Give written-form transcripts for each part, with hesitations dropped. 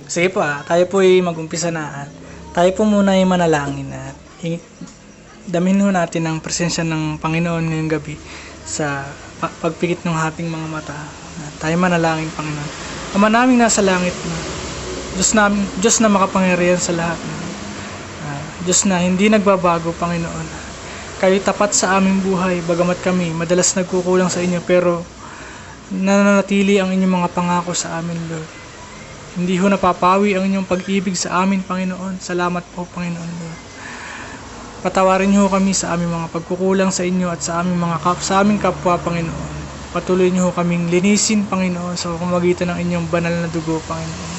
Sige po, tayo po ay mag-umpisa na at tayo po muna ay manalangin at damin ho natin ang presensya ng Panginoon ngayong gabi sa pagpikit ng ating mga mata. At tayo manalangin, Panginoon. Ama naming nasa langit na Diyos na makapangyarihan sa lahat. Diyos na hindi nagbabago, Panginoon. Kayo tapat sa aming buhay, bagamat kami madalas nagkukulang sa inyo, pero nananatili ang inyong mga pangako sa amin, Lord. Hindi ho napapawi ang inyong pag-ibig sa amin, Panginoon. Salamat po, Panginoon, Lord. Patawarin niyo kami sa aming mga pagkukulang sa inyo at sa aming kapwa, Panginoon. Patuloy niyo kaming linisin, Panginoon, sa pamamagitan ng inyong banal na dugo, Panginoon.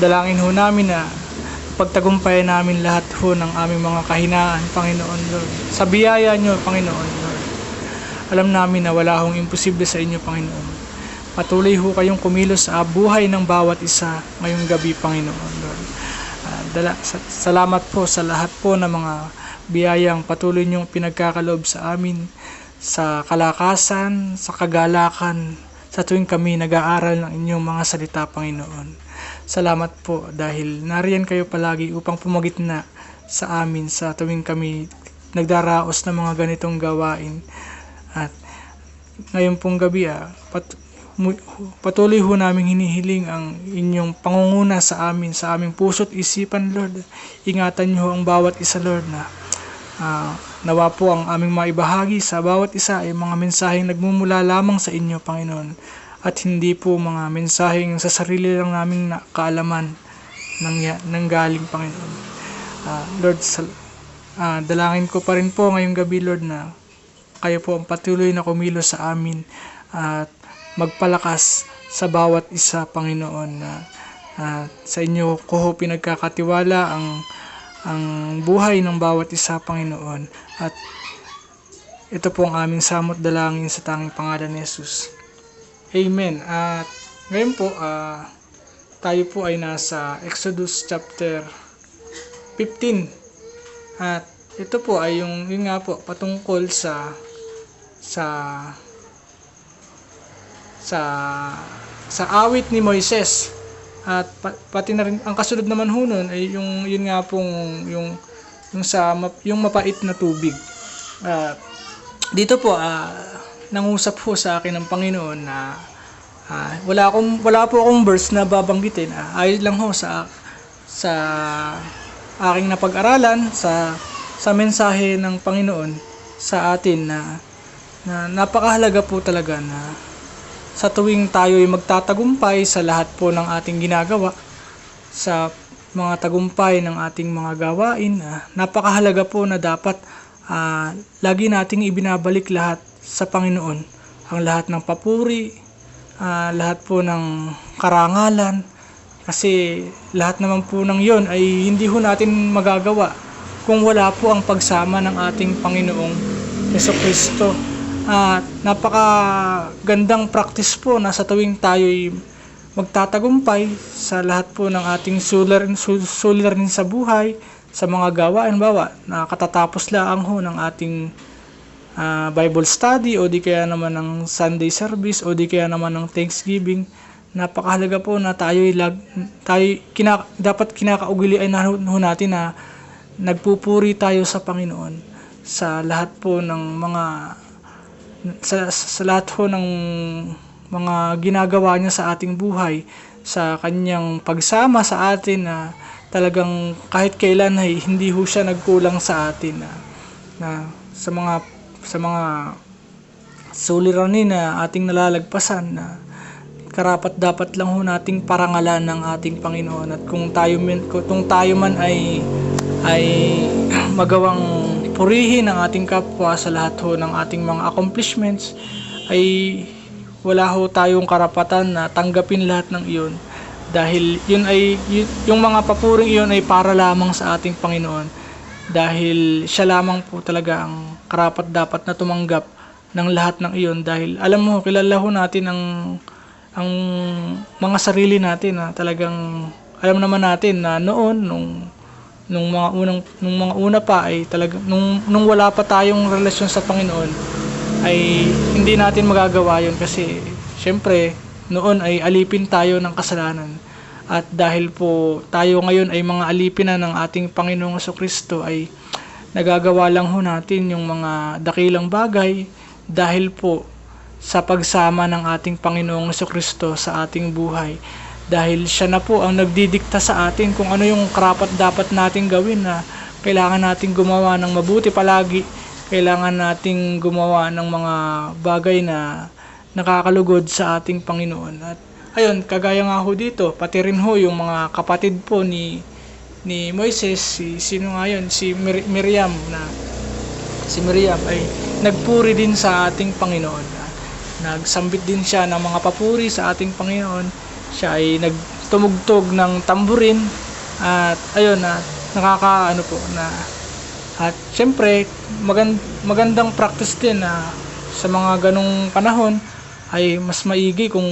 Dalangin ho namin na pagtagumpayan namin lahat ho ng aming mga kahinaan, Panginoon, Lord. Sa biyaya niyo, Panginoon, Lord. Alam namin na wala hong imposible sa inyo, Panginoon. Patuloy ho kayong kumilos sa buhay ng bawat isa ngayong gabi, Panginoon, Lord. Salamat po sa lahat po ng mga biyayang patuloy niyong pinagkakaloob sa amin, sa kalakasan, sa kagalakan, sa tuwing kami nag-aaral ng inyong mga salita, Panginoon. Salamat po dahil nariyan kayo palagi upang pumagitna sa amin sa tuwing kami nagdaraos ng mga ganitong gawain. At ngayon pong gabi, patuloy ho namin hinihiling ang inyong pangunguna sa amin, sa aming puso't isipan, Lord. Ingatan niyo ang bawat isa, Lord, na nawa po ang aming maibahagi sa bawat isa ay mga mensaheng nagmumula lamang sa inyo, Panginoon, at hindi po mga mensaheng sa sarili lang naming kaalaman ng galing, Panginoon. Lord, dalangin ko pa rin po ngayong gabi, Lord, na kayo po ang patuloy na kumilos sa amin at magpalakas sa bawat isa, Panginoon. Sa inyo ko pinagkakatiwala ang buhay ng bawat isa, Panginoon. At ito po ang aming samot dalangin sa tanging pangalan ni Jesus. Amen. At ngayon po, tayo po ay nasa Exodus chapter 15. At ito po ay yung nga po patungkol sa awit ni Moises. At pati na rin ang kasunod naman ho nun ay yun nga pong yung mapait na tubig. Dito po nangusap po sa akin ng Panginoon na wala po akong verse na babanggitin. Ayon lang ho sa aking napag-aralan sa mensahe ng Panginoon sa atin na napakahalaga po talaga na sa tuwing tayo ay magtatagumpay sa lahat po ng ating ginagawa, sa mga tagumpay ng ating mga gawain, napakahalaga po na dapat lagi nating ibinabalik lahat sa Panginoon. Ang lahat ng papuri, lahat po ng karangalan, kasi lahat naman po ng yon ay hindi ho natin magagawa kung wala po ang pagsama ng ating Panginoong Jesucristo. Napakagandang practice po na sa tuwing tayo'y magtatagumpay sa lahat po ng ating suliranin sa buhay, sa mga gawain, nakatatapos lang ho ng ating Bible study o di kaya naman ng Sunday service o di kaya naman ng Thanksgiving. Napakahalaga po na dapat kinakaugilian natin na nagpupuri tayo sa Panginoon sa lahat po ng mga sa lahat po ng mga ginagawa niya sa ating buhay, sa kanyang pagsama sa atin na talagang kahit kailan ay hindi ho siya nagkulang sa atin na sa mga suliranin na ating nalalagpasan na karapat dapat lang ho nating parangalan ng ating Panginoon. At kung tayo man ay magawang purihin ang ating kapwa sa lahat ho ng ating mga accomplishments, ay wala ho tayong karapatan na tanggapin lahat ng iyon, dahil yung mga papuring iyon ay para lamang sa ating Panginoon, dahil siya lamang po talaga ang karapat dapat na tumanggap ng lahat ng iyon. Dahil alam mo, kilala ho natin ang mga sarili natin na talagang alam naman natin na noon nung mga una pa ay talaga nung wala pa tayong relasyon sa Panginoon ay hindi natin magagawa 'yon, kasi syempre noon ay alipin tayo ng kasalanan At dahil po tayo ngayon ay mga alipin na ng ating Panginoong Jesucristo, ay nagagawa lang ho natin yung mga dakilang bagay dahil po sa pagsama ng ating Panginoong Jesucristo sa ating buhay. Dahil siya na po ang nagdidikta sa atin kung ano yung karapat dapat nating gawin, na kailangan nating gumawa ng mabuti palagi. Kailangan nating gumawa ng mga bagay na nakakalugod sa ating Panginoon. At ayun, kagaya nga ho dito, pati rin ho yung mga kapatid po ni Moises, sino nga yun? Si Miriam ay nagpuri din sa ating Panginoon. Nagsambit din siya ng mga papuri sa ating Panginoon. Siya ay nagtumugtog ng tamburin, at ayun, na nakakaano po na, at syempre magandang practice din na sa mga ganong panahon ay mas maigi kung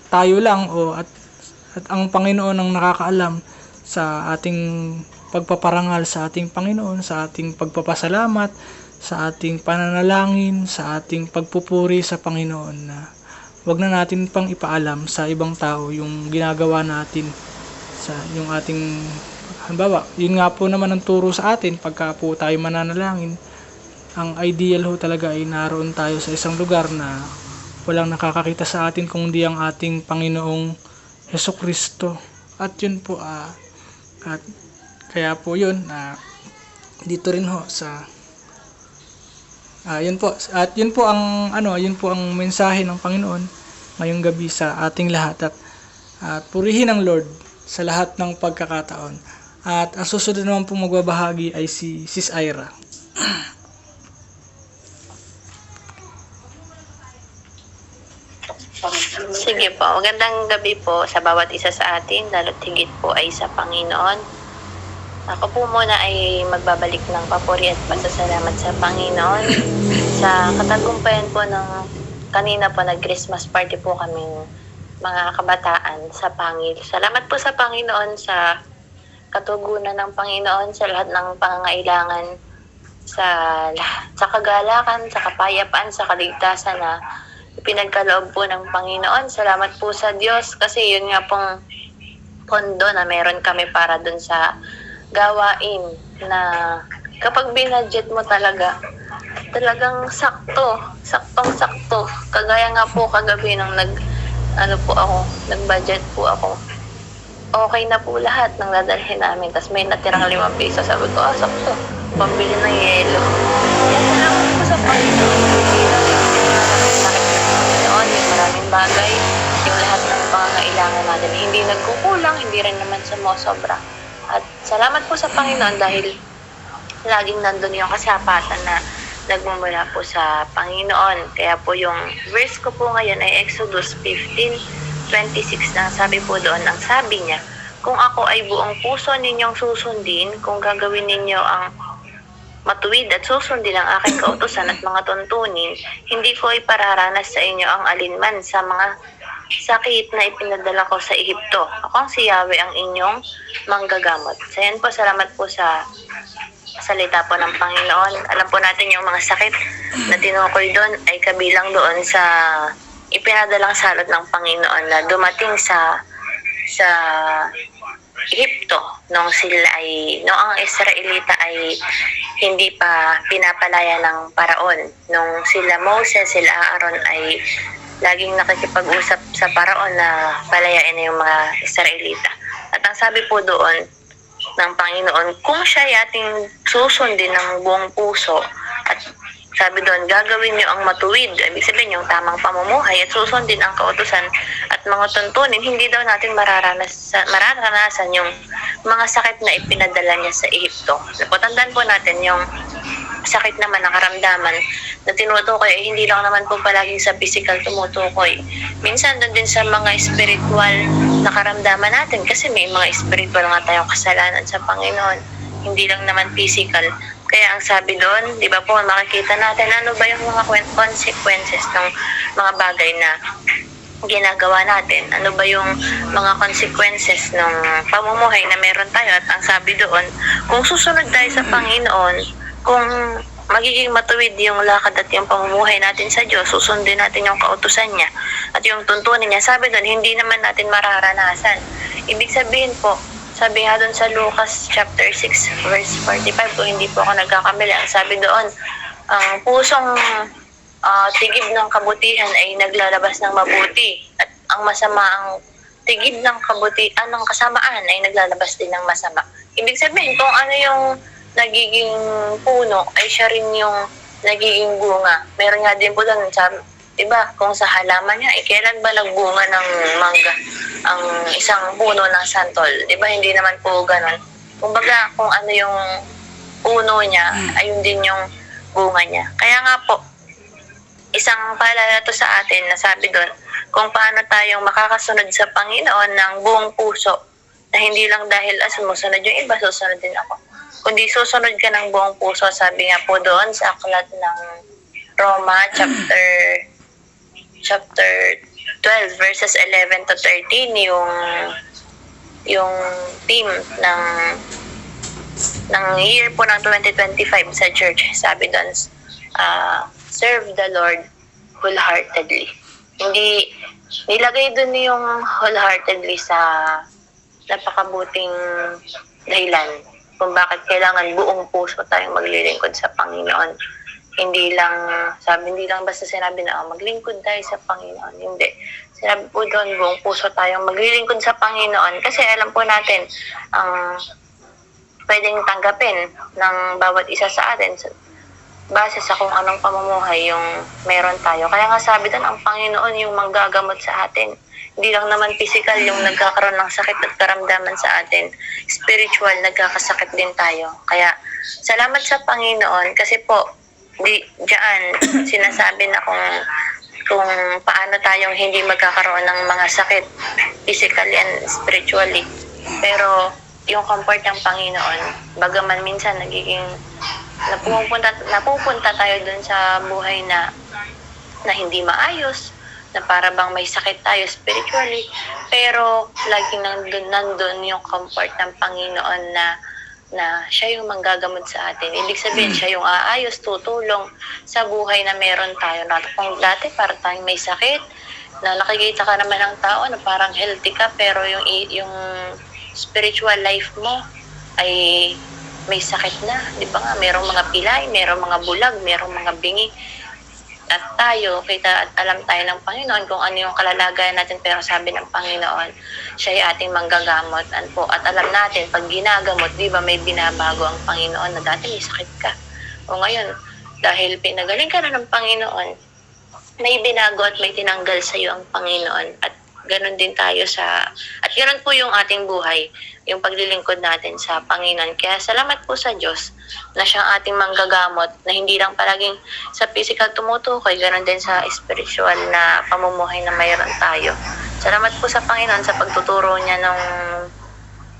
tayo lang at ang Panginoon ang nakakaalam sa ating pagpaparangal sa ating Panginoon, sa ating pagpapasalamat, sa ating pananalangin, sa ating pagpupuri sa Panginoon, na wag na natin pang ipaalam sa ibang tao yung ginagawa natin sa yung ating halimbawa. Yun nga po naman ang turo sa atin pagka po tayo mananalangin. Ang ideal ho talaga ay naroon tayo sa isang lugar na walang nakakakita sa atin kundi ang ating Panginoong Jesucristo. At yun po, at kaya po yun, dito rin ho sa yun po, at yun po ang mensahe ng Panginoon ngayong gabi sa ating lahat. At purihin ang Lord sa lahat ng pagkakataon. At ang susunod naman po magbabahagi ay si Sis Ira. Sige po, magandang gabi po sa bawat isa sa atin, lalo't higit po ay sa Panginoon. Ako po muna ay magbabalik ng papuri at pasasalamat sa Panginoon sa katagumpayan po ng kanina po, nag-Christmas party po kaming mga kabataan sa Pangil. Salamat po sa Panginoon sa katugunan ng Panginoon sa lahat ng pangangailangan, sa kagalakan, sa kapayapaan, sa kaligtasan na pinagkaloob po ng Panginoon. Salamat po sa Diyos kasi yun nga pong pondo na meron kami para dun sa gawain na kapag binudget mo talagang saktong-sakto. Kagaya nga po kagabi nung nag-budget po ako. Okay na po lahat ng dadalhin namin. Tapos may natirang 5 piso. Sabi ko, sakto. Pambili ng yelo. Salamat po sa Panginoon. Yung maraming bagay, yung lahat ng pangangailangan natin, hindi nagkukulang, hindi rin naman sumosobra. At salamat po sa Panginoon dahil laging nandun yung kasapatan na nagmumula po sa Panginoon. Kaya po yung verse ko po ngayon ay Exodus 15:26 na sabi po doon, ang sabi niya, kung ako ay buong puso ninyong susundin, kung gagawin ninyo ang matuwid at susundin ang aking kautusan at mga tuntunin, hindi ko ipararanas sa inyo ang alinman sa mga sakit na ipinadala ko sa Ehipto. Ako ang si Yahweh ang inyong manggagamot. So yan po, salamat po sa salita po ng Panginoon. Alam po natin yung mga sakit na tinukoy doon ay kabilang doon sa ipinadalang salot ng Panginoon na dumating sa Ehipto nung ang Israelita ay hindi pa pinapalaya ng Paraon. Nung sila Moses, sila Aaron ay laging nakikipag-usap sa Paraon na palayain na yung mga Israelita. At ang sabi po doon ng Panginoon, kung siya ay ating susundin ng buong puso, at sabi doon, gagawin niyo ang matuwid, ibig sabihin yung tamang pamumuhay, at susundin ang kautusan at mga tuntunin, hindi daw natin mararanasan yung mga sakit na ipinadala niya sa Ehipto. Tandaan po natin yung sakit naman na karamdaman na tinutukoy ay hindi lang naman po palaging sa physical tumutukoy. Minsan doon din sa mga spiritual na karamdaman natin kasi may mga spiritual nga tayong kasalanan sa Panginoon. Hindi lang naman physical. Kaya ang sabi doon, di ba po, makikita natin ano ba yung mga consequences ng mga bagay na ginagawa natin. Ano ba yung mga consequences ng pamumuhay na meron tayo. At ang sabi doon, kung susunod tayo sa Panginoon, kung magiging matuwid yung lakad at yung pamumuhay natin sa Diyos, susundin natin yung kautusan niya at yung tuntunin niya. Sabi doon, hindi naman natin mararanasan. Ibig sabihin po, sabi nga doon sa Lucas chapter 6 verse 45, kung hindi po ako nagkakamali, ang sabi doon, ang pusong tigib ng kabutihan ay naglalabas ng mabuti at ang masama, ang tigib ng kabutihan ng kasamaan ay naglalabas din ng masama. Ibig sabihin, kung ano yung nagiging puno ay siya rin yung nagiging bunga. Meron nga din po doon, diba, kung sa halaman niya, kailan ba nagbunga ng mangga ang isang puno ng santol? Diba, hindi naman po ganun. Kumbaga, kung ano yung puno niya, ayun din yung bunga niya. Kaya nga po, isang paalala to sa atin na sabi doon, kung paano tayong makakasunod sa Panginoon ng buong puso, na hindi lang dahil sumusunod yung iba, susunod din ako. Kundi susunod ka ng buong puso, sabi nga po doon sa aklat ng Roma chapter 12 verses 11 to 13, yung theme ng year po ng 2025 sa church. Sabi doon, serve the Lord wholeheartedly. Hindi nilagay doon yung wholeheartedly sa napakabuting dahilan kung bakit kailangan buong puso tayong maglilingkod sa Panginoon. Hindi lang basta sinabi na maglingkod tayo sa Panginoon. Hindi. Sinabi po doon, buong puso tayong maglilingkod sa Panginoon kasi alam po natin ang pwedeng tanggapin ng bawat isa sa atin base sa kung anong pamumuhay yung meron tayo. Kaya nga sabi doon, ang Panginoon yung manggagamot sa atin. Hindi lang naman physical yung nagkakaroon ng sakit at karamdaman sa atin. Spiritual, nagkakasakit din tayo. Kaya, salamat sa Panginoon kasi po, diyan sinasabi na kung paano tayong hindi magkakaroon ng mga sakit physically and spiritually. Pero, yung comfort ng Panginoon, bagaman minsan nagiging napupunta tayo dun sa buhay na hindi maayos, na para bang may sakit tayo spiritually, pero laging nandun yung comfort ng Panginoon na siya yung manggagamot sa atin. Ibig sabihin, siya yung aayos, tutulong sa buhay na meron tayo. Kung dati para tayong may sakit, na nakikita ka naman ng tao na parang healthy ka, pero yung spiritual life mo ay may sakit na. Di ba nga, merong mga pilay, merong mga bulag, merong mga bingi. At tayo, at alam tayo ng Panginoon kung ano yung kalalagayan natin, pero sabi ng Panginoon, siya ay ating manggagamot. At alam natin, pag ginagamot, di ba may binabago ang Panginoon na dati may sakit ka. O ngayon, dahil pinagaling ka na ng Panginoon, may binago at may tinanggal sa iyo ang Panginoon. At ganun din tayo at ganun po yung ating buhay, yung paglilingkod natin sa Panginoon. Kaya salamat po sa Diyos na siyang ating manggagamot, na hindi lang palaging sa physical tumutukoy, ganun din sa spiritual na pamumuhay na mayroon tayo. Salamat po sa Panginoon sa pagtuturo niya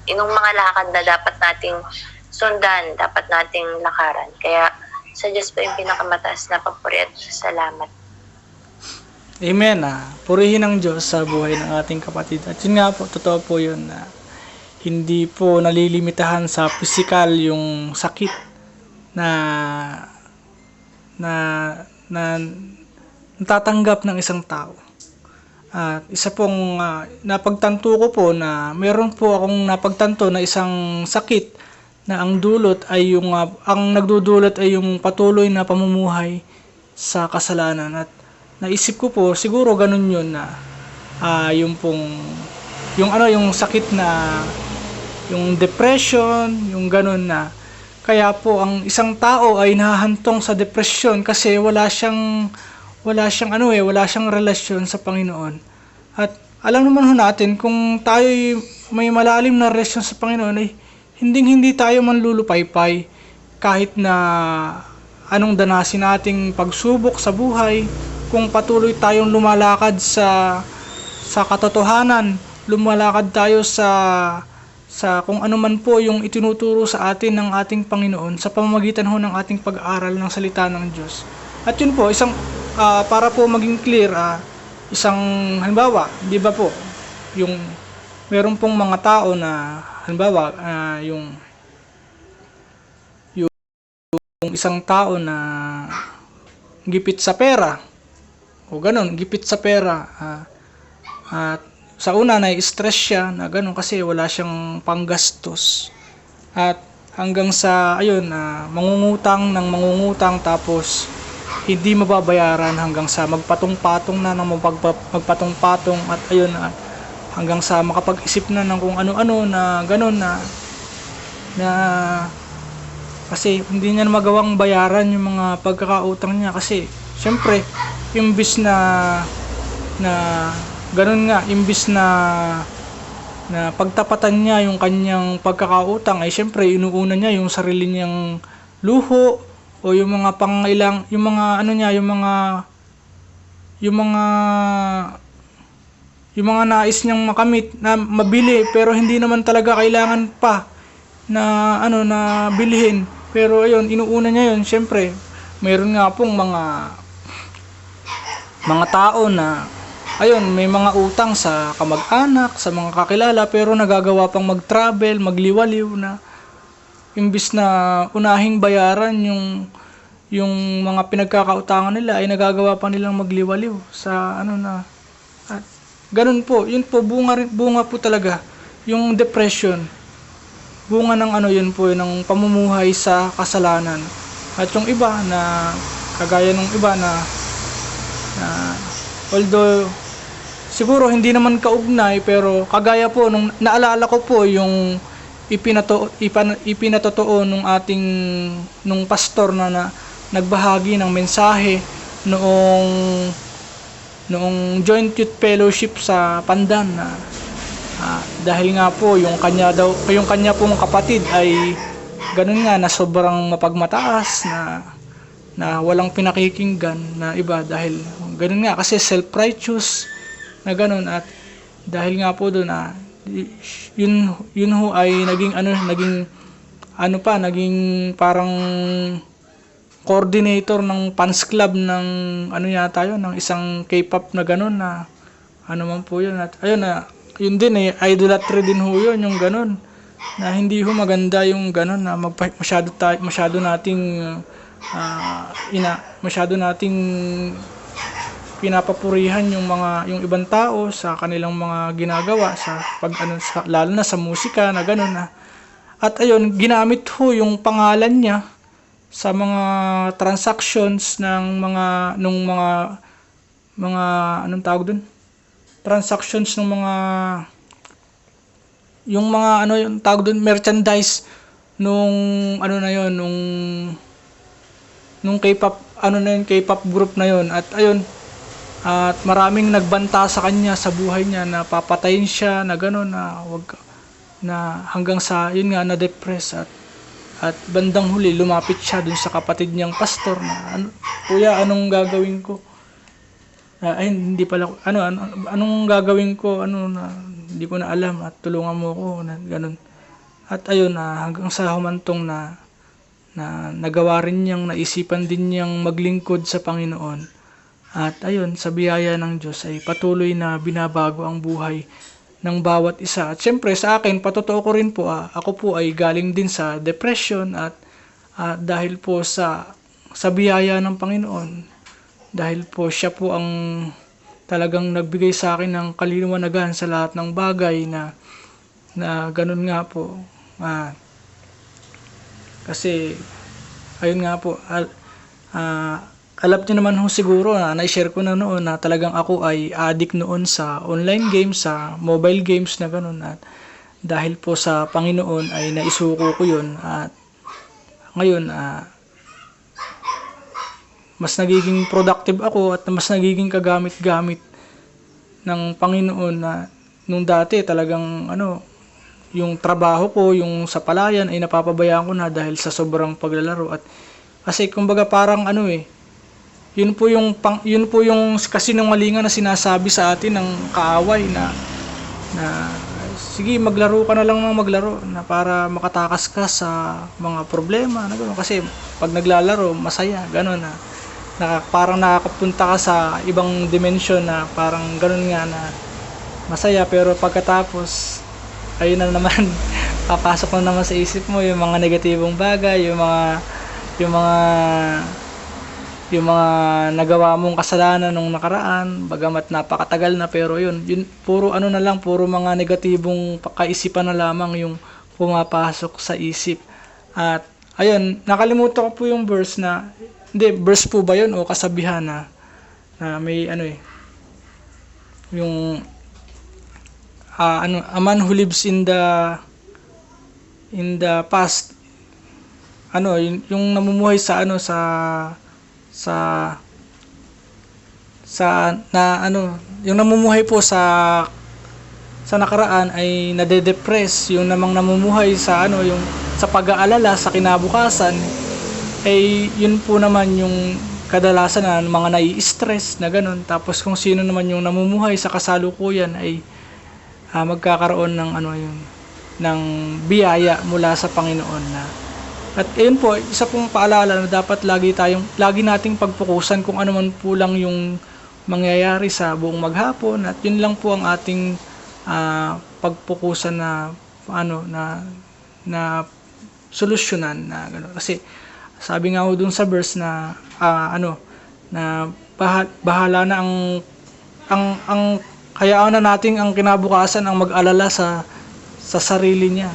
ng mga lakad na dapat nating sundan, dapat nating lakaran. Kaya sa Diyos po yung pinakamataas na papuri at salamat. Amen. Purihin ng Diyos sa buhay ng ating kapatid. At yun nga po, totoo po yun na hindi po nalilimitahan sa physical yung sakit na natatanggap ng isang tao. At isa pong napagtanto ko po na meron po akong napagtanto na isang sakit na ang dulot ay ang nagdudulot ay yung patuloy na pamumuhay sa kasalanan. At naisip ko po, siguro ganun yun na yung sakit na yung depression, yung ganun na. Kaya po ang isang tao ay nahahantong sa depression kasi wala siyang relasyon sa Panginoon. At alam naman ho natin, kung tayo may malalim na relasyon sa Panginoon ay hindi tayo manlulupaypay kahit na anong danasin nating pagsubok sa buhay. Kung patuloy tayong lumalakad sa katotohanan, lumalakad tayo sa kung ano man po yung itinuturo sa atin ng ating Panginoon sa pamamagitan ho ng ating pag-aaral ng salita ng Diyos. At yun po, para po maging clear, isang halimbawa, di ba po, yung meron pong mga tao na halimbawa, yung isang tao na gipit sa pera o ganun, gipit sa pera, at sa una na-stress siya na ganun kasi wala siyang panggastos, at hanggang sa ayun mangungutang ng mangungutang, tapos hindi mababayaran hanggang sa magpatong-patong na ng magpatong-patong, at ayun hanggang sa makapag-isip na ng kung ano-ano na ganun na kasi hindi niya magawang bayaran yung mga pagkakautang niya, kasi syempre imbis na ganun nga, imbis na pagtapatan niya yung kanyang pagkakautang, ay syempre inuuna niya yung sarili niyang luho o yung mga pangailang, yung mga ano niya, yung mga nais niyang makamit na mabili pero hindi naman talaga kailangan pa na na bilhin. Pero ayun, inuuna niya yun. Syempre mayroon nga pong mga tao na ayun, may mga utang sa kamag-anak, sa mga kakilala, pero nagagawa pang mag-travel, magliwaliw, na imbis na unahing bayaran yung mga pinagkakautangan nila, ay nagagawa pa nilang magliwaliw sa at ganun po. Yun po, bunga po talaga yung depression. Bunga ng yun po, ng pamumuhay sa kasalanan. At yung iba na kagaya ng iba na although siguro hindi naman kaugnay, pero kagaya po nung naalala ko po yung ipinatotoo nung pastor na nagbahagi ng mensahe noong Joint Youth Fellowship sa Pandan, na dahil nga po yung kanya pong kapatid ay ganun nga, na sobrang mapagmataas, na walang pinakikinggan na iba, dahil ganun nga, kasi self-righteous na ganun. At dahil nga po doon yun ho ay naging parang coordinator ng fans club ng yata yun, ng isang K-pop na ganun, na man po yun. At ayun, yun din idolatry din ho yun, yung ganun, na hindi ho maganda yung ganun, na masyado nating pinapapurihan yung ibang tao sa kanilang mga ginagawa sa lalo na sa musika na gano'n na. At ayun, ginamit ho yung pangalan niya sa mga transactions ng mga anong tawag doon? Transactions ng mga yung tawag doon, merchandise nung K-pop K-pop group na yon. At ayun, at maraming nagbanta sa kanya, sa buhay niya, na papatayin siya, na gano'n, na hanggang sa yun nga, na-depress, at bandang huli lumapit siya dun sa kapatid niyang pastor na kuya, anong gagawin ko? Ay, hindi pala, anong gagawin ko, hindi ko na alam, at tulungan mo ko, na gano'n. At ayun, hanggang sa humantong na nagawa rin niyang, naisipan din niyang maglingkod sa Panginoon. At ayun, sa biyaya ng Diyos ay patuloy na binabago ang buhay ng bawat isa. At syempre sa akin, patotoo ko rin po, ako po ay galing din sa depression, at dahil po sa biyaya ng Panginoon, dahil po siya po ang talagang nagbigay sa akin ng kaliwanagan sa lahat ng bagay, na ganun nga po. Kasi ayun nga po, alam niyo naman ho siguro, na na-share ko na noon, na talagang ako ay addict noon sa online games, sa mobile games na gano'n. At dahil po sa Panginoon ay naisuko ko yun, at ngayon mas nagiging productive ako, at mas nagiging kagamit-gamit ng Panginoon, na nung dati talagang yung trabaho ko, yung sa palayan, ay napapabayaan ko na dahil sa sobrang paglalaro. At kasi kumbaga parang yun po yung kasinungalingan na sinasabi sa atin ng kaaway, na sige, maglaro ka na lang ng maglaro, na para makatakas ka sa mga problema, na gano'n. Kasi pag naglalaro, masaya, gano'n, na parang nakakapunta ka sa ibang dimension, na parang gano'n nga, na masaya. Pero pagkatapos, ayun na naman, papasok na naman sa isip mo yung mga negatibong bagay, yung mga yung mga yung mga nagawa mong kasalanan nung nakaraan, bagamat napakatagal na, pero yun puro ano na lang, puro mga negatibong kaisipan na lamang yung pumapasok sa isip. At ayun, nakalimutan ko po yung verse na, hindi, verse po ba yun o kasabihan na may ano yung a man who lives in the past, yung namumuhay sa sa yung namumuhay po sa nakaraan ay nade-depress. Yung namang namumuhay sa yung sa pag-aalala sa kinabukasan ay yun po naman yung kadalasan na mga nai-stress na ganun. Tapos kung sino naman yung namumuhay sa kasalukuyan ay magkakaroon ng biyaya mula sa Panginoon na. At ayun po, isa pong paalala na dapat lagi nating pagpukusan kung ano man po lang yung mangyayari sa buong maghapon, at yun lang po ang ating pagpukusan na solusyonan na gano'n. Kasi sabi nga ho dun sa verse na na bahala na ang hayaan na nating ang kinabukasan ang mag-alala sa sarili niya.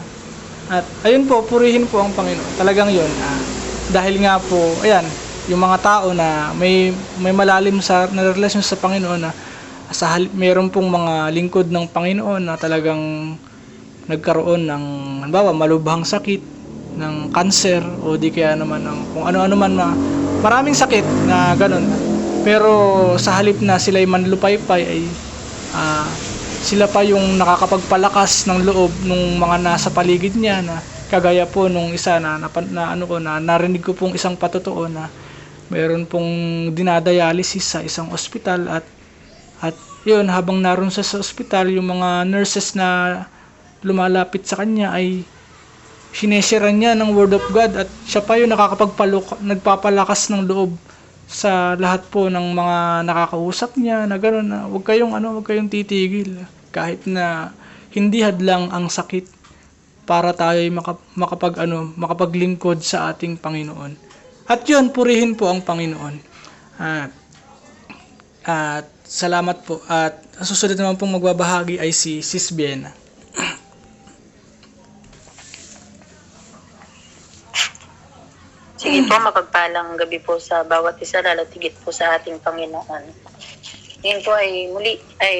At ayun po, purihin po ang Panginoon. Talagang yun. Dahil nga po, ayan, yung mga tao na may malalim na relasyon sa Panginoon na mayroon pong mga lingkod ng Panginoon na talagang nagkaroon ng, halimbawa, malubhang sakit, ng cancer, o di kaya naman ng kung ano-ano man na maraming sakit na ganun. Pero sa halip na sila'y manlupaypay ay sila pa yung nakakapagpalakas ng loob nung mga nasa paligid niya, na kagaya po nung isa na narinig ko pong isang patotoo na mayroon pong dinadialysis sa isang ospital, at yun, habang naroon sa ospital, yung mga nurses na lumalapit sa kanya ay sineshare niya ng word of God, at siya pa yung nagpapalakas ng loob sa lahat po ng mga nakakausap niya na gano'n, na huwag kayong titigil kahit na hindi hadlang ang sakit para tayo makapaglingkod sa ating Panginoon. At yun, purihin po ang Panginoon. At salamat po. At susunod naman pong magbabahagi ay si Sis Biena. Sige po, mapagpalang gabi po sa bawat isa, lalo tigit po sa ating Panginoon. Ngayon po ay muli ay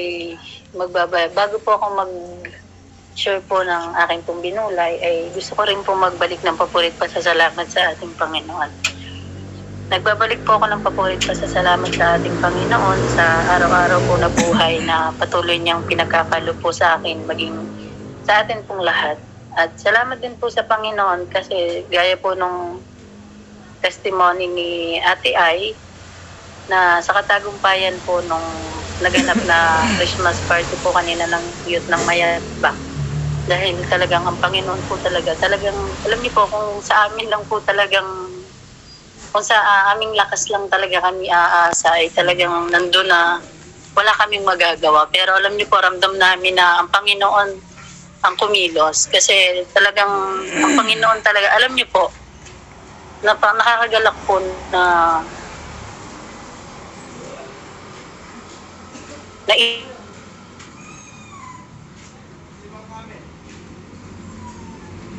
bago po ako mag-share po ng aking pong binulay, ay gusto ko rin po magbalik ng papurit pasasalamat sa ating Panginoon. Nagbabalik po ako ng papurit pasasalamat sa ating Panginoon sa araw-araw po na buhay na patuloy niyang pinagkakalo po sa akin, maging sa atin pong lahat. At salamat din po sa Panginoon kasi gaya po nung testimony ni Ate Ai na sa Katagumpayan po nung naganap na Christmas party po kanina ng youth ng Mayabang. Dahil talagang ang Panginoon po talagang alam niyo po, kung sa amin lang po talagang, kung sa aming lakas lang talaga kami aasa, ay talagang nandun na wala kaming magagawa. Pero alam niyo po, ramdam namin na ang Panginoon ang kumilos. Kasi talagang ang Panginoon talaga, alam niyo po, nakakagalak po na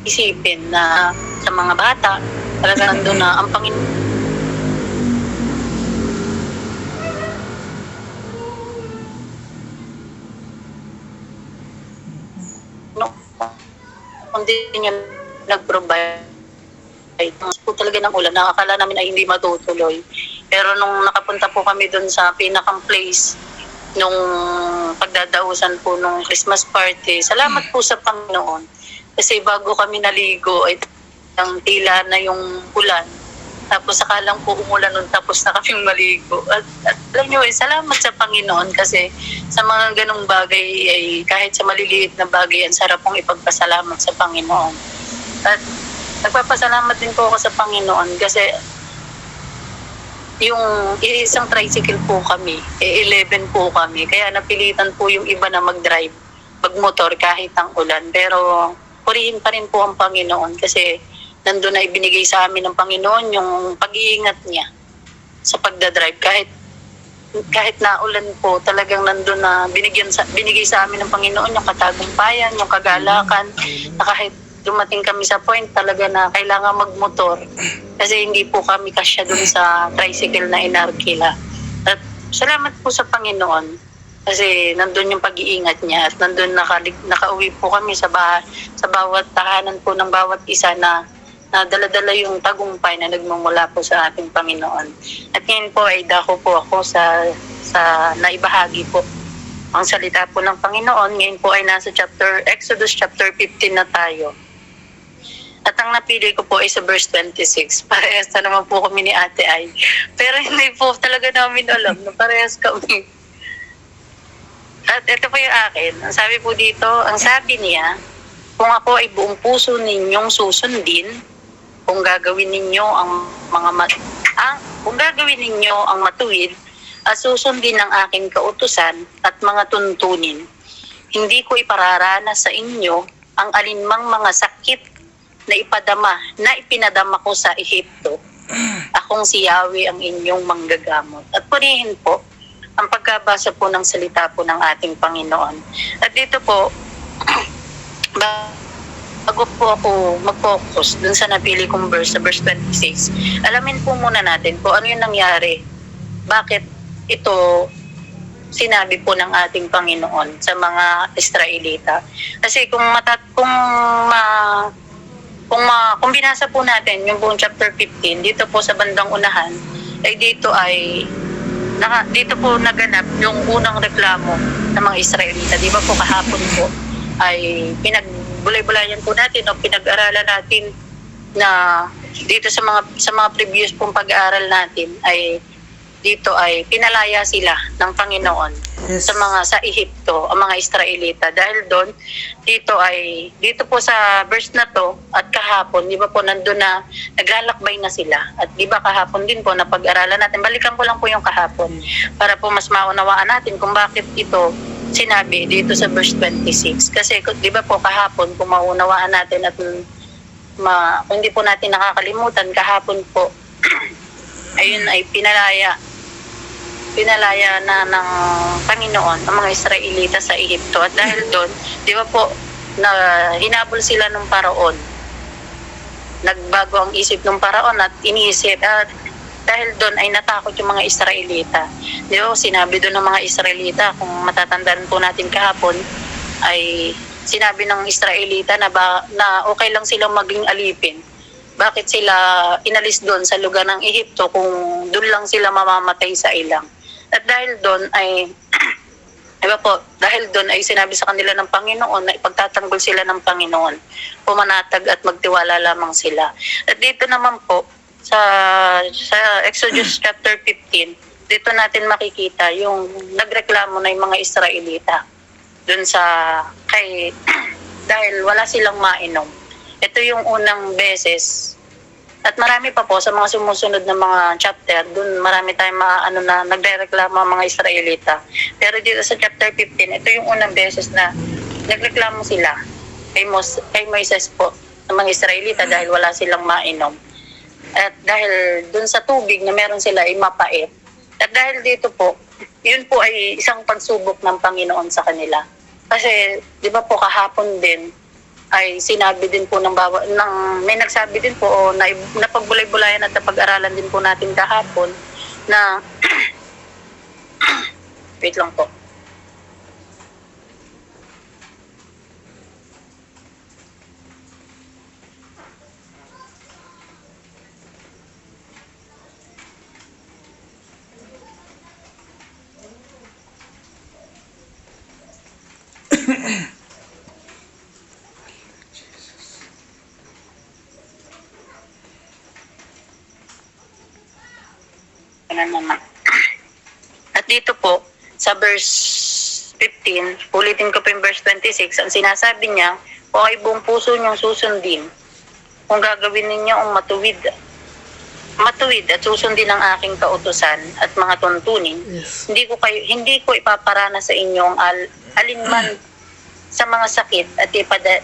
isipin na sa mga bata talaga nandun na ang Panginoon. Hindi niya nag-provide po talaga ng ulan, nakakala namin ay hindi matutuloy. Pero nung nakapunta po kami doon sa pinakang place nung pagdadausan po nung Christmas party, salamat po sa Panginoon. Kasi bago kami naligo ay tila na yung ulan. Tapos sakalang po umulan nun, tapos na kaming maligo. At alam nyo, salamat sa Panginoon kasi sa mga ganong bagay ay kahit sa maliliit na bagay, ang sarap pong ipagpasalamat sa Panginoon. At nagpapasalamat din po ako sa Panginoon kasi yung isang tricycle po kami, 11 po kami. Kaya napilitan po yung iba na magmotor kahit ang ulan. Pero purihin pa rin po ang Panginoon kasi nandun na ibinigay sa amin ng Panginoon yung pag-iingat niya sa pagdadrive. Kahit naulan po, talagang nandun na binigay sa amin ng Panginoon yung katagumpayan, yung kagalakan, na kahit dumating kami sa point talaga na kailangan magmotor kasi hindi po kami kasya dun sa tricycle na inarkila. At salamat po sa Panginoon kasi nandun yung pag-iingat niya at nandun nakauwi po kami sa bawat tahanan po ng bawat isa na dala-dala yung tagumpay na nagmumula po sa ating Panginoon. At ngayon po ay dako po ako sa naibahagi po ang salita po ng Panginoon. Ngayon po ay nasa Exodus chapter 15 na tayo. At ang napili ko po ay sa verse 26. Parehas na naman po kami ni Ate Ay. Pero hindi po talaga namin alam na parehas kami. At ito po yung akin. Ang sabi po dito, ang sabi niya, kung ako ay buong puso ninyong susundin, kung gagawin ninyo ang matuwid at susundin ang aking kautusan at mga tuntunin, hindi ko ipararanas sa inyo ang alinmang mga sakit na ipinadama ko sa Ehipto. Akong si Yahweh ang inyong manggagamot. At purihin po ang pagkabasa po ng salita po ng ating Panginoon. At dito po, bago po ako mag-focus dun sa napili kong verse, sa verse 26, alamin po muna natin po ano yung nangyari. Bakit ito sinabi po ng ating Panginoon sa mga Israelita. Kasi kung binasa po natin yung buong chapter 15, dito po sa bandang unahan, ay dito po naganap yung unang reklamo ng mga Israelita. Di ba po kahapon po ay pinagbulay-bulayan po natin o pinag-aralan natin na dito sa mga previous pong pag-aaral natin ay dito ay pinalaya sila ng Panginoon sa Ehipto, ang mga Israelita. Dahil doon, dito po sa verse na to at kahapon, di ba po nandun na naglalakbay na sila. At di ba kahapon din po na pag-aralan natin, balikan ko lang po yung kahapon para po mas maunawaan natin kung bakit ito sinabi dito sa verse 26. Kasi di ba po kahapon, kung maunawaan natin at kung hindi po natin nakakalimutan, kahapon po, ayun ay pinalaya na ng Panginoon ang mga Israelita sa Ehipto. At dahil doon, di ba po, hinabol sila ng Paraon. Nagbago ang isip ng Paraon at iniisip. At dahil doon ay natakot yung mga Israelita. Di ba, sinabi doon ng mga Israelita, kung matatandaan po natin kahapon, ay sinabi ng Israelita na okay lang silang maging alipin. Bakit sila inalis doon sa lugar ng Ehipto kung doon lang sila mamamatay sa ilang? At dahil doon ay sinabi sa kanila ng Panginoon na ipagtatanggol sila ng Panginoon, pumanatag at magtiwala lamang sila. At dito naman po sa Exodus chapter 15, dito natin makikita yung nagreklamo na yung mga Israelita doon dahil wala silang mainom. Ito yung unang beses. At marami pa po sa mga sumusunod na mga chapter, doon marami tayong nagrereklamo ang mga Israelita. Pero dito sa chapter 15, ito yung unang beses na nagreklamo sila kay Moises po ng mga Israelita dahil wala silang mainom. At dahil doon sa tubig na meron sila ay mapait. At dahil dito po, yun po ay isang pagsubok ng Panginoon sa kanila. Kasi di ba po kahapon din, ay sinabi din po may nagsabi din po o napagbulay-bulayan at napag-aralan din po natin kahapon na wait lang po. At dito po, sa verse 15, ulitin ko po yung verse 26, ang sinasabi niya, kung ay buong puso niyong susundin, kung gagawin ninyo ang matuwid at susundin ang aking kautusan at mga tuntunin, hindi ko ipaparana sa inyo ang alinman sa mga sakit at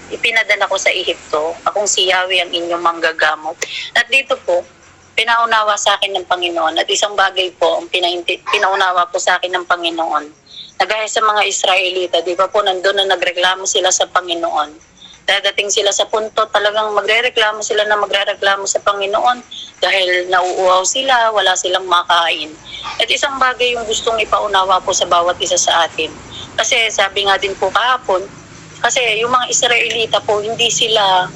ipinadala ko sa Ehipto. Akong si Yahweh ang inyong manggagamot. At dito po, pinaunawa sa akin ng Panginoon at isang bagay po ang pinaunawa po sa akin ng Panginoon. Nagaya sa mga Israelita, di ba po nandun na nagreklamo sila sa Panginoon. Dadating sila sa punto talagang magrereklamo sila na magrereklamo sa Panginoon dahil nauuhaw sila, wala silang makain. At isang bagay yung gustong ipaunawa po sa bawat isa sa atin. Kasi sabi nga din po kahapon, kasi yung mga Israelita po hindi sila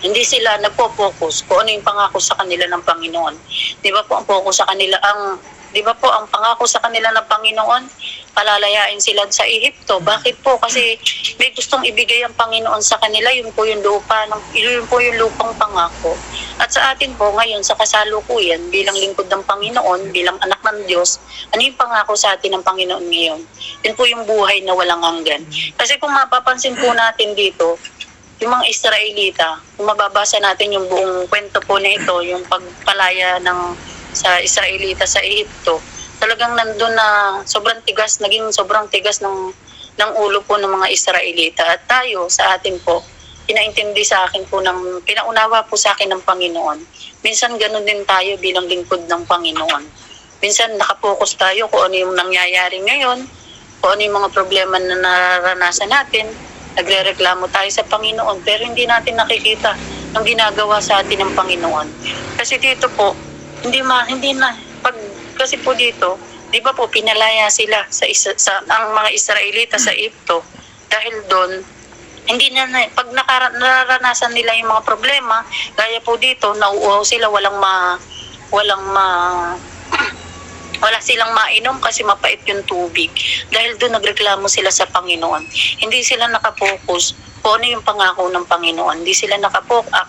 hindi sila nagpo-focus kung ano yung pangako sa kanila ng Panginoon. Di ba po ang focus sa kanila, di ba po ang pangako sa kanila ng Panginoon, palalayain sila sa Ehipto. Bakit po? Kasi may gustong ibigay ang Panginoon sa kanila, yun po yung lupang pangako. At sa atin po ngayon, sa kasalukuyan, bilang lingkod ng Panginoon, bilang anak ng Diyos, ano yung pangako sa atin ng Panginoon ngayon? Yun po yung buhay na walang hanggan. Kasi kung mapapansin po natin dito, yung mga Israelita, kung mababasa natin yung buong kwento po na ito, yung pagpalaya sa Israelita sa Ehipto, talagang nandun na naging sobrang tigas ng ulo po ng mga Israelita. At tayo, sa atin po, pinaunawa po sa akin ng Panginoon. Minsan ganun din tayo bilang lingkod ng Panginoon. Minsan nakapokus tayo kung ano yung nangyayari ngayon, kung ano yung mga problema na nararanasan natin, nagrereklamo tayo sa Panginoon, pero hindi natin nakikita ang ginagawa sa atin ng Panginoon. Kasi dito po, kasi po dito, di ba po pinalaya sila ang mga Israelita sa Ehipto dahil doon pag nararanasan nila yung mga problema, gaya po dito, nauuhaw sila, wala silang mainom kasi mapait yung tubig. Dahil doon nagreklamo sila sa Panginoon. Hindi sila nakapokus kung ano yung pangako ng Panginoon. Hindi sila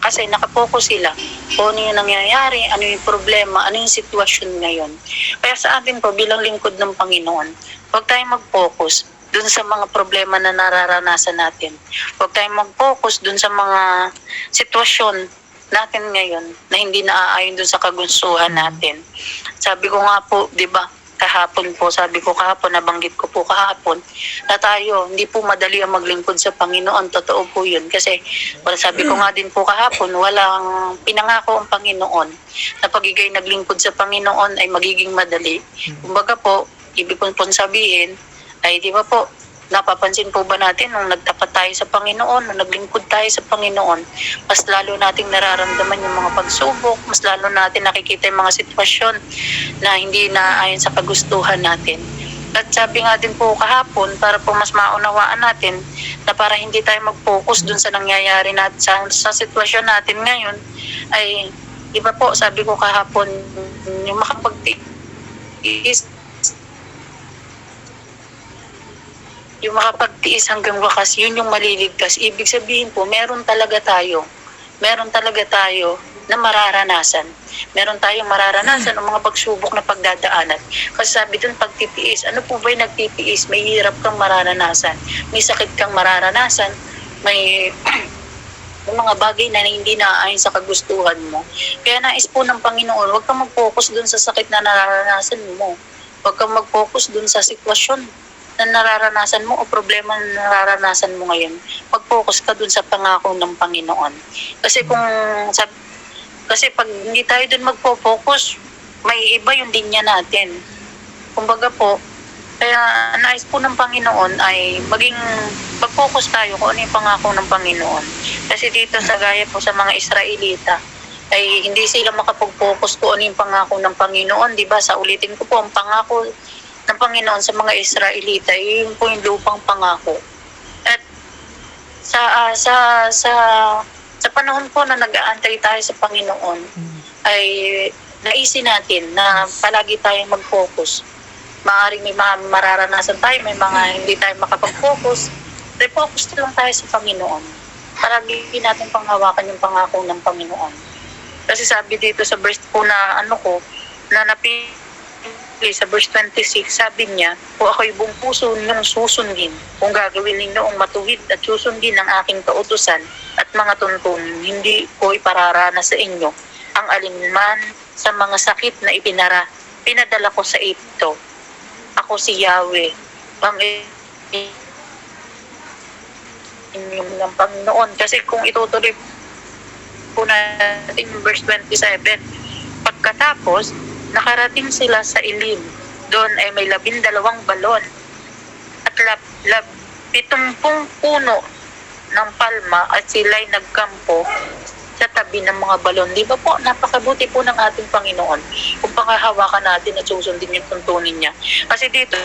kasi nakapokus sila kung ano yung nangyayari, ano yung problema, ano yung sitwasyon ngayon. Kaya sa atin po, bilang lingkod ng Panginoon, huwag tayong mag-focus dun sa mga problema na nararanasan natin. Huwag tayong mag-focus dun sa mga sitwasyon natin ngayon na hindi naaayon dun sa kagustuhan natin. Sabi ko nga po, di ba, nabanggit ko po kahapon, na tayo, hindi po madali ang maglingkod sa Panginoon. Totoo po yun. Kasi, sabi ko nga din po kahapon, walang pinangako ang Panginoon na pagiging naglingkod sa Panginoon ay magiging madali. Kumbaga po, ibig po sabihin, ay di ba po, napapansin po ba natin nung nagtapat tayo sa Panginoon, nung naglingkod tayo sa Panginoon, mas lalo nating nararamdaman yung mga pagsubok, mas lalo natin nakikita yung mga sitwasyon na hindi naayon sa kagustuhan natin. At sabi nga din po kahapon, para po mas maunawaan natin na para hindi tayo mag-focus dun sa nangyayari natin, sa sitwasyon natin ngayon, ay iba po, sabi ko kahapon, yung makapagtiis hanggang wakas, yun yung maliligtas. Ibig sabihin po, meron talaga tayo na mararanasan. Meron tayong mararanasan ng mga pagsubok na pagdadaanan. Kasi sabi dun, pagtitiis, ano po ba yung nagtitiis? May hirap kang mararanasan, may sakit kang mararanasan, may mga bagay na hindi naaayon sa kagustuhan mo. Kaya nais po ng Panginoon, huwag kang mag-focus dun sa sakit na nararanasan mo. Huwag kang mag-focus dun sa sitwasyon na nararanasan mo o problema na nararanasan mo ngayon. Mag-focus ka dun sa pangako ng Panginoon. Kasi pag hindi tayo dun magpo-focus, may iba yung linya natin. Kumbaga po, kaya nais po ng Panginoon ay mag-focus tayo kung ano yung pangako ng Panginoon. Kasi dito sa gaya po sa mga Israelita, ay hindi sila makapag-focus kung ano yung pangako ng Panginoon. Diba? Sa ulitin ko po, ang pangako ng Panginoon sa mga Israelita, yun po yung lupang pangako. At sa panahon po na nag-aantay tayo sa Panginoon, ay naisin natin na palagi tayong mag-focus. Maaaring may mga mararanasan tayo, may mga hindi tayo makapag-focus. Refocus lang tayo sa Panginoon. Palagi natin panghawakan yung pangako ng Panginoon. Kasi sabi dito sa verse po na sa verse 26, sabi niya, kung ako'y buong puso niyong susundin, kung gagawin ninyoong matuwid at susundin ang aking kautusan at mga tuntunin, hindi ko ipararana sa inyo ang alinman sa mga sakit na pinadala ko sa ito. Ako si Yahweh, ang yung ng Panginoon. Kasi kung itutuloy po natin yung verse 27, pagkatapos, nakarating sila sa Elim. Doon ay may 12 balon at 70 puno ng palma at sila'y nagkampo sa tabi ng mga balon. Di ba po, napakabuti po ng ating Panginoon kung panghahawakan natin at susundin yung tuntunin niya. Kasi dito,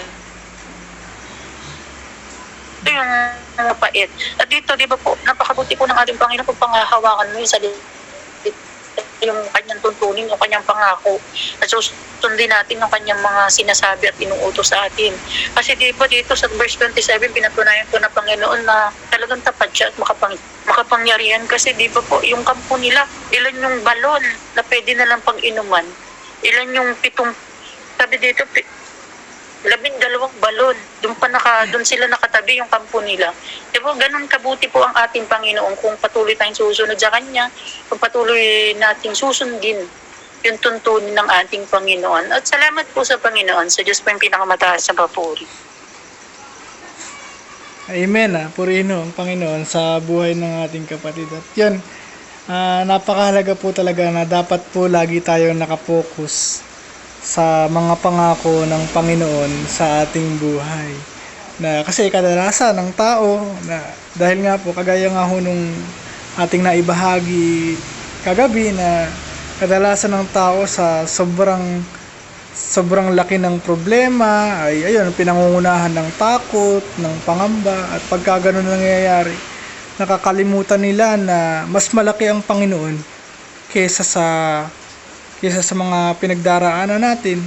ito yung mapait. At dito, di ba po, napakabuti po ng ating Panginoon kung panghahawakan mo yung yung kanyang tuntunin, yung kanyang pangako. At susundin natin yung kanyang mga sinasabi at inuutos sa atin. Kasi di ba dito sa verse 27, pinatunayan ko na Panginoon na talagang tapat siya at makapangyarihan. Kasi di ba po, yung kampo nila, ilan yung balon na pwede na lang pag-inuman. Ilan yung sabi dito, 12 balon. Doon sila nakatabi yung kampo nila. Diba, ganun kabuti po ang ating Panginoon kung patuloy tayong susunod sa Kanya, kung patuloy nating susundin yung tuntunin ng ating Panginoon. At salamat po sa Panginoon, sa Diyos po yung pinakamataas sa papuri. Amen. Purino ang Panginoon sa buhay ng ating kapatid. At yun, napakahalaga po talaga na dapat po lagi tayong nakapokus sa mga pangako ng Panginoon sa ating buhay. Na kasi kadalasan ng tao na dahil nga po kagaya nga ho nung ating naibahagi kagabi na kadalasan ng tao sa sobrang laki ng problema ay ayun pinangungunahan ng takot, ng pangamba at pagka ganun nangyayari nakakalimutan nila na mas malaki ang Panginoon kaysa sa mga pinagdaraanan natin,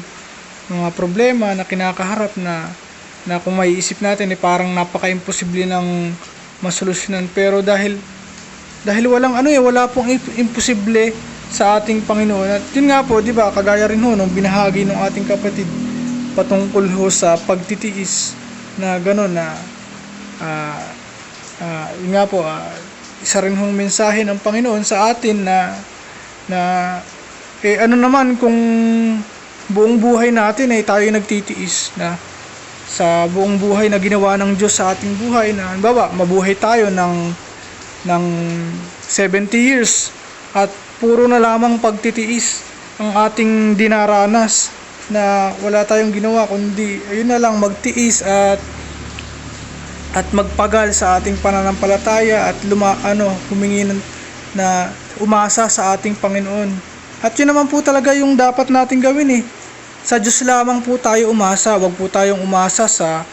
mga problema na kinakaharap na kung maiisip natin parang napaka-imposible ng masolusyonan. Pero dahil wala pong imposible sa ating Panginoon. At yun nga po, di ba, kagaya rin ho nung binahagi ng ating kapatid patungkol ho sa pagtitiis na gano'n na yun nga po, isa rin hong mensahe ng Panginoon sa atin na ano naman kung buong buhay natin ay tayo nagtitiis na sa buong buhay na ginawa ng Diyos sa ating buhay na halimbawa mabuhay tayo ng 70 years at puro na lamang pagtitiis ang ating dinaranas na wala tayong ginawa kundi ayun na lang magtiis at magpagal sa ating pananampalataya at humingi na umasa sa ating Panginoon. At yun naman po talaga yung dapat natin gawin eh. Sa Diyos lamang po tayo umasa, wag po tayong umasa sa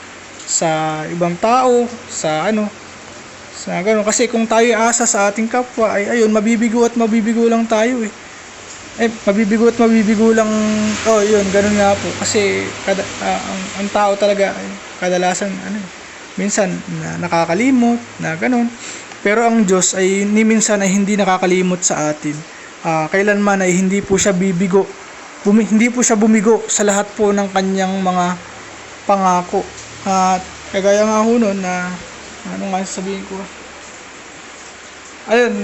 ibang tao, sa gano'n. Kasi kung tayo asa sa ating kapwa, ay ayun, mabibigo lang tayo eh. Mabibigo lang, yun, gano'n nga po. Kasi ang tao talaga, kadalasan, minsan nakakalimot, na gano'n. Pero ang Diyos ay minsan ay hindi nakakalimot sa atin. Kailanman ay hindi po siya bumigo sa lahat po ng kanyang mga pangako. At kagaya nga ho nun na ano nga sabihin ko, ayun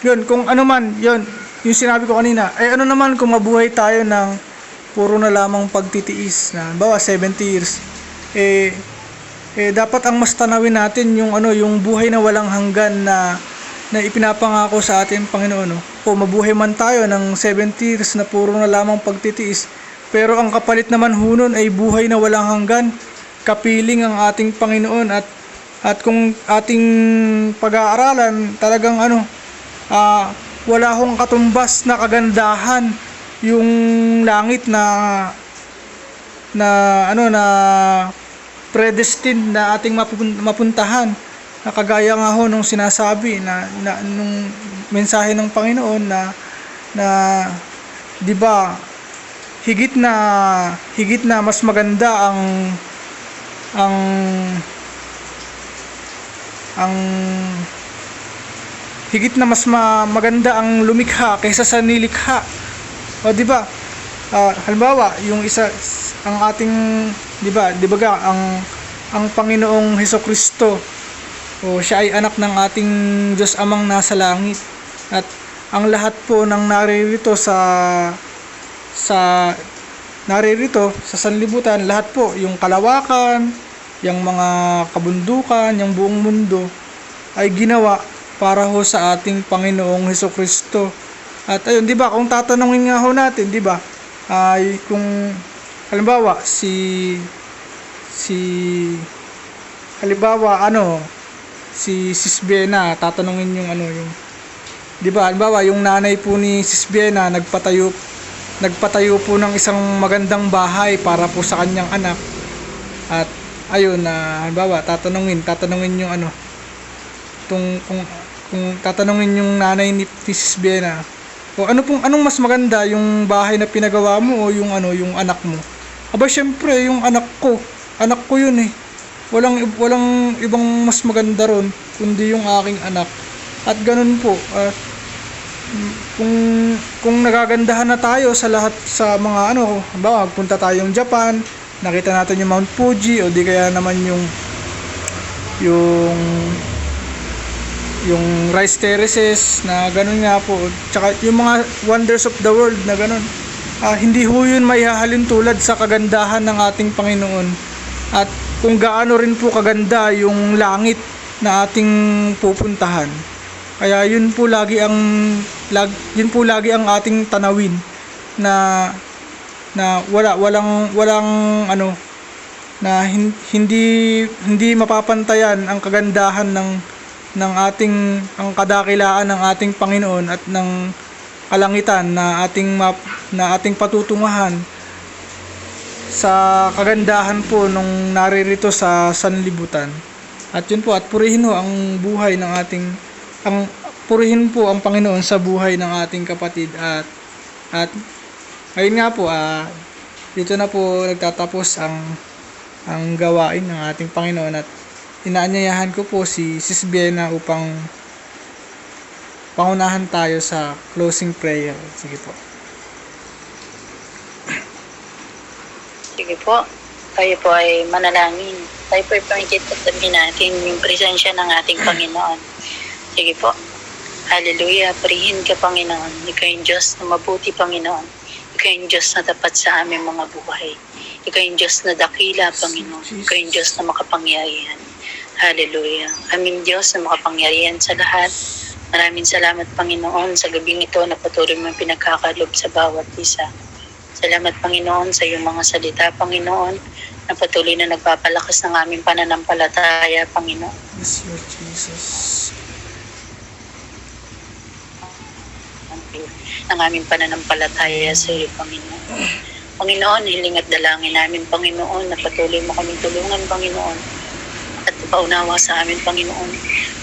yun, kung ano man yun, yung sinabi ko kanina ay ano naman kung mabuhay tayo ng puro na lamang pagtitiis na bawa 70 years dapat ang mas tanawin natin yung yung buhay na walang hanggan na ipinapangako sa ating Panginoon. Kung mabuhay man tayo ng 70 years na puro na lamang pagtitiis, pero ang kapalit naman hunon ay buhay na walang hanggan. Kapiling ang ating Panginoon at kung ating pag-aaralan talagang wala hong katumbas na kagandahan yung langit na predestined na ating mapuntahan. Kagaya nga ho nung sinasabi na nung mensahe ng Panginoon na di ba higit na mas maganda higit na mas maganda ang lumikha kaysa sa nilikha. O di ba? Halimbawa, yung ang ating ang Panginoong Hesukristo, siya ay anak ng ating Diyos Amang nasa langit. At ang lahat po ng naririto sa naririto sa sanlibutan, lahat po, yung kalawakan, yung mga kabundukan, yung buong mundo, ay ginawa para ho sa ating Panginoong Hesukristo. At ayun, di ba, kung tatanungin nga ho natin, di ba, ay kung halimbawa si Sis Bena, tatanungin yung yung, di ba, halimbawa yung nanay po ni Sis Bena nagpatayo po ng isang magandang bahay para po sa kanyang anak. At ayun, halimbawa tatanungin yung kung tatanungin yung nanay ni Sis Bena, o anong mas maganda, yung bahay na pinagawa mo o yung yung anak mo? Aba, syempre yung anak ko yun eh. Walang ibang mas maganda ron kundi yung aking anak. At ganun po, kung nagagandahan na tayo sa lahat sa mga halimbawa punta tayong Japan, nakita natin yung Mount Fuji, o di kaya naman yung rice terraces na ganun nga po, tsaka yung mga wonders of the world na ganun, hindi ho yun maihahalin tulad sa kagandahan ng ating Panginoon. At kung gaano rin po kaganda yung langit na ating pupuntahan. Kaya yun po lagi ang ating tanawin, na walang na hindi mapapantayan ang kagandahan ng ang kadakilaan ng ating Panginoon at ng kalangitan na ating patutunguhan sa kagandahan po nung naririto sa sanlibutan. At yun po, at purihin ho ang buhay ng purihin po ang Panginoon sa buhay ng ating kapatid. At ngayon nga po, dito na po nagtatapos ang gawain ng ating Panginoon, at inaanyayahan ko po si Sis Bena upang pangunahan tayo sa closing prayer. Sige po. Sige po, tayo po ay manalangin. Tayo po ay pangikit at sabihin natin yung presensya ng ating Panginoon. Sige po. Hallelujah. Purihin ka, Panginoon. Ikaw yung Diyos na mabuti, Panginoon. Ikaw yung Diyos na tapat sa aming mga buhay. Ikaw yung Diyos na dakila, Panginoon. Ikaw yung Diyos na makapangyarihan. Hallelujah. Aming Diyos na makapangyarihan sa lahat. Maraming salamat, Panginoon, sa gabing ito na patuloy mong pinagkakalob sa bawat isa. Salamat, Panginoon, sa iyong mga salita, Panginoon, na patuloy na nagpapalakas ng aming pananampalataya, Panginoon. Yes, Lord Jesus. Ng aming pananampalataya sa iyo, Panginoon. Panginoon, hiling at dalangin namin, Panginoon, na patuloy mo kaming tulungan, Panginoon, at paunawa sa amin, Panginoon,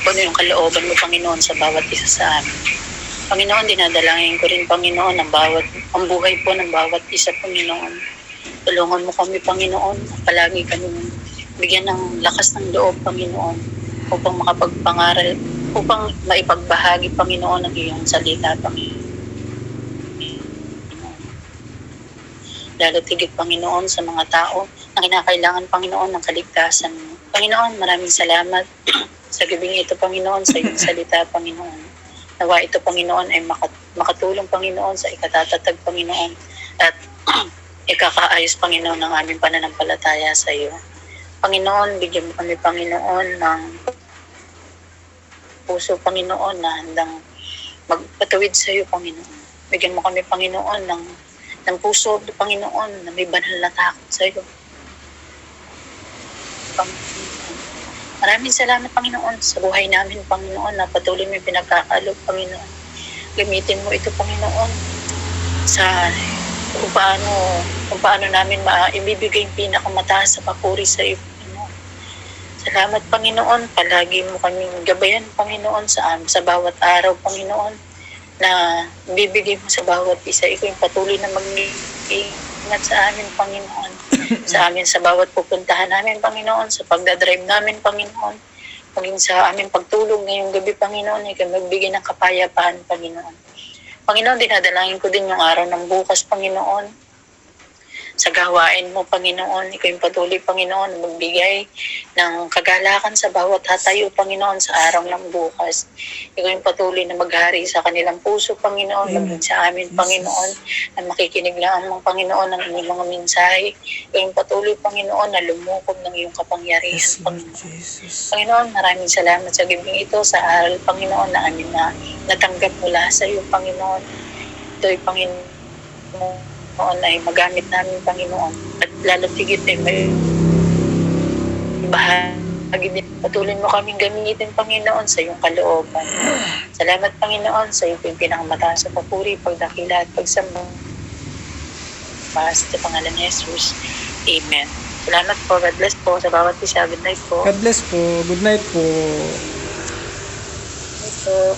kung ano yung kalooban mo, Panginoon, sa bawat isa sa amin. Panginoon, dinadalangin ko rin, Panginoon, ang buhay po ng bawat isa, Panginoon. Tulungan mo kami, Panginoon, palagi kami bigyan ng lakas ng loob, Panginoon, upang makapagpangaral, upang maipagbahagi, Panginoon, ang iyong salita, Panginoon. Lalo tigit, Panginoon, sa mga tao na kinakailangan, Panginoon, ng kaligtasan mo. Panginoon, maraming salamat sa gabing ito, Panginoon, sa iyong salita, Panginoon. Nawa ito, Panginoon, ay makatulong, Panginoon, sa ikatatatag, Panginoon, at ikakaayos, Panginoon, ng aming pananampalataya sa iyo. Panginoon, bigyan mo kami, Panginoon, ng puso, Panginoon, na handang magpatawid sa iyo, Panginoon. Bigyan mo kami, Panginoon, ng puso, Panginoon, na may banal na takot sa iyo. Panginoon, maraming salamat, Panginoon, sa buhay namin, Panginoon, na patuloy mo pinagkakalog, Panginoon. Gamitin mo ito, Panginoon, sa kung paano namin maibibigay yung pinakamataas sa papuri sa iyo, Panginoon. Salamat, Panginoon, palagi mo kaming gabayan, Panginoon, sa bawat araw, Panginoon, na bibigay mo sa bawat isa. Ikaw yung patuloy na mag-iingat sa amin, Panginoon. Sa amin, sa bawat pupuntahan namin, Panginoon, sa pagdadrive namin, Panginoon, maging sa aming pagtulog ngayong gabi, Panginoon, ikaw magbigay ng kapayapaan, Panginoon. Panginoon, dinadalangin ko din yung araw ng bukas, Panginoon, sa gawain mo, Panginoon. Ikaw yung patuloy, Panginoon, magbigay ng kagalakan sa bawat hatayo, Panginoon, sa araw ng bukas. Ikaw yung patuloy na maghari sa kanilang puso, Panginoon, maging sa amin, Panginoon, na makikinig lang ang Panginoon ng inyong mga mensahe. Ikaw yung patuloy, Panginoon, na lumukob ng iyong kapangyarihan, Yes, Lord Panginoon. Jesus. Panginoon, maraming salamat sa gabing ito, sa aral, Panginoon, na amin na natanggap mula sa iyo, Panginoon. Ito'y, Panginoon, ay magamit namin, Panginoon. At lalo tigit ay may bahagi din. Patuloy mo kaming gamitin, Panginoon, sa iyong kalooban. Salamat, Panginoon, sa iyo yung pinakamataas sa papuri, pagdakila at pagsamba. Sa pangalan ni Jesus. Amen. Salamat po. God bless po sa bawat isa. Good night po. God bless po. Good night po. Good night po.